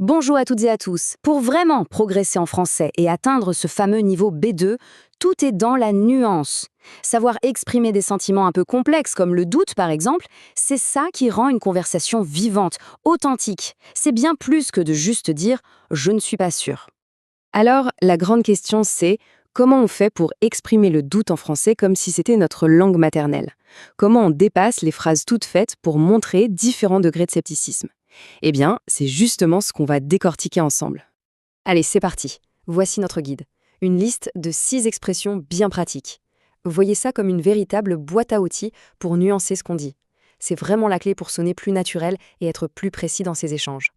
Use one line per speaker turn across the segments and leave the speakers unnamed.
Bonjour à toutes et à tous. Pour vraiment progresser en français et atteindre ce fameux niveau B2, tout est dans la nuance. Savoir exprimer des sentiments un peu complexes comme le doute par exemple, c'est ça qui rend une conversation vivante, authentique. C'est bien plus que de juste dire « je ne suis pas sûr ». Alors, la grande question c'est comment on fait pour exprimer le doute en français comme si c'était notre langue maternelle? Comment on dépasse les phrases toutes faites pour montrer différents degrés de scepticisme? Eh bien, c'est justement ce qu'on va décortiquer ensemble. Allez, c'est parti. Voici notre guide. Une liste de 6 expressions bien pratiques. Voyez ça comme une véritable boîte à outils pour nuancer ce qu'on dit. C'est vraiment la clé pour sonner plus naturel et être plus précis dans ses échanges.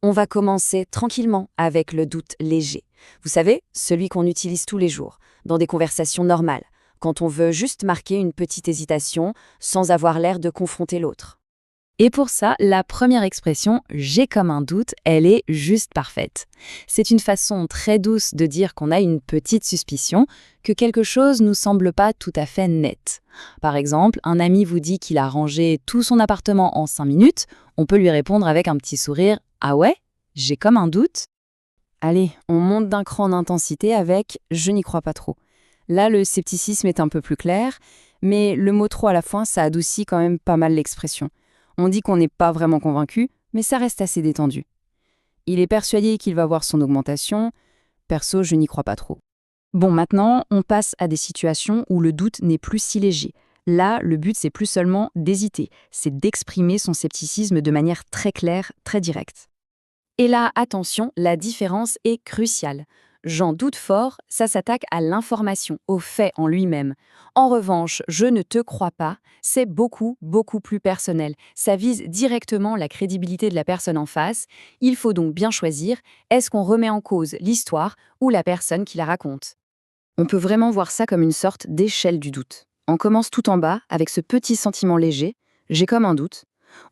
On va commencer tranquillement avec le doute léger. Vous savez, celui qu'on utilise tous les jours, dans des conversations normales, quand on veut juste marquer une petite hésitation sans avoir l'air de confronter l'autre. Et pour ça, la première expression « j'ai comme un doute », elle est juste parfaite. C'est une façon très douce de dire qu'on a une petite suspicion, que quelque chose nous semble pas tout à fait net. Par exemple, un ami vous dit qu'il a rangé tout son appartement en 5 minutes, on peut lui répondre avec un petit sourire « ah ouais, j'ai comme un doute ». Allez, on monte d'un cran d'intensité avec « je n'y crois pas trop ». Là, le scepticisme est un peu plus clair, mais le mot « trop » à la fin, ça adoucit quand même pas mal l'expression. On dit qu'on n'est pas vraiment convaincu, mais ça reste assez détendu. Il est persuadé qu'il va voir son augmentation. Perso, je n'y crois pas trop. Bon, maintenant, on passe à des situations où le doute n'est plus si léger. Là, le but, c'est plus seulement d'hésiter, c'est d'exprimer son scepticisme de manière très claire, très directe. Et là, attention, la différence est cruciale. J'en doute fort, ça s'attaque à l'information, au fait en lui-même. En revanche, je ne te crois pas, c'est beaucoup plus personnel. Ça vise directement la crédibilité de la personne en face. Il faut donc bien choisir, est-ce qu'on remet en cause l'histoire ou la personne qui la raconte? On peut vraiment voir ça comme une sorte d'échelle du doute. On commence tout en bas avec ce petit sentiment léger, j'ai comme un doute.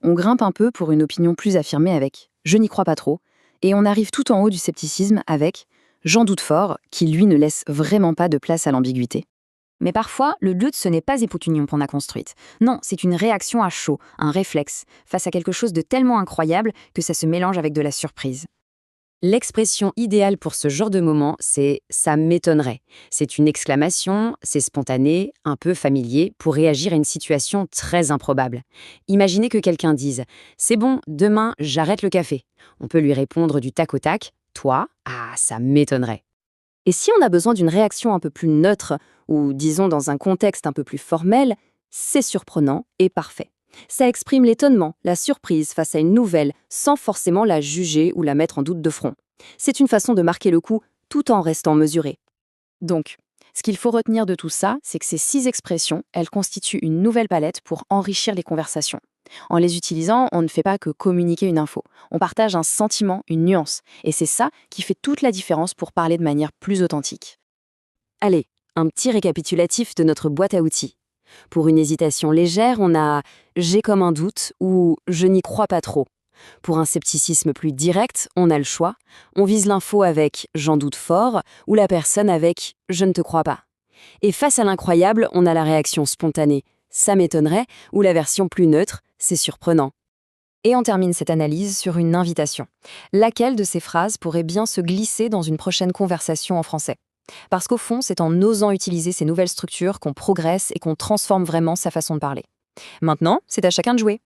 On grimpe un peu pour une opinion plus affirmée avec je n'y crois pas trop, et on arrive tout en haut du scepticisme avec j'en doute fort, qui lui ne laisse vraiment pas de place à l'ambiguïté. Mais parfois, le doute, ce n'est pas époutounion qu'on a construite. Non, c'est une réaction à chaud, un réflexe, face à quelque chose de tellement incroyable que ça se mélange avec de la surprise. L'expression idéale pour ce genre de moment, c'est « ça m'étonnerait ». C'est une exclamation, c'est spontané, un peu familier, pour réagir à une situation très improbable. Imaginez que quelqu'un dise « c'est bon, demain, j'arrête le café ». On peut lui répondre du tac au tac « toi, ah, ça m'étonnerait ». Et si on a besoin d'une réaction un peu plus neutre, ou disons dans un contexte un peu plus formel, c'est surprenant et parfait. Ça exprime l'étonnement, la surprise face à une nouvelle, sans forcément la juger ou la mettre en doute de front. C'est une façon de marquer le coup tout en restant mesuré. Donc, ce qu'il faut retenir de tout ça, c'est que ces 6 expressions, elles constituent une nouvelle palette pour enrichir les conversations. En les utilisant, on ne fait pas que communiquer une info. On partage un sentiment, une nuance. Et c'est ça qui fait toute la différence pour parler de manière plus authentique. Allez, un petit récapitulatif de notre boîte à outils. Pour une hésitation légère, on a « j'ai comme un doute » ou « je n'y crois pas trop ». Pour un scepticisme plus direct, on a le choix. On vise l'info avec « j'en doute fort » ou la personne avec « je ne te crois pas ». Et face à l'incroyable, on a la réaction spontanée « ça m'étonnerait » ou la version plus neutre « c'est surprenant ». Et on termine cette analyse sur une invitation. Laquelle de ces phrases pourrait bien se glisser dans une prochaine conversation en français? Parce qu'au fond, c'est en osant utiliser ces nouvelles structures qu'on progresse et qu'on transforme vraiment sa façon de parler. Maintenant, c'est à chacun de jouer.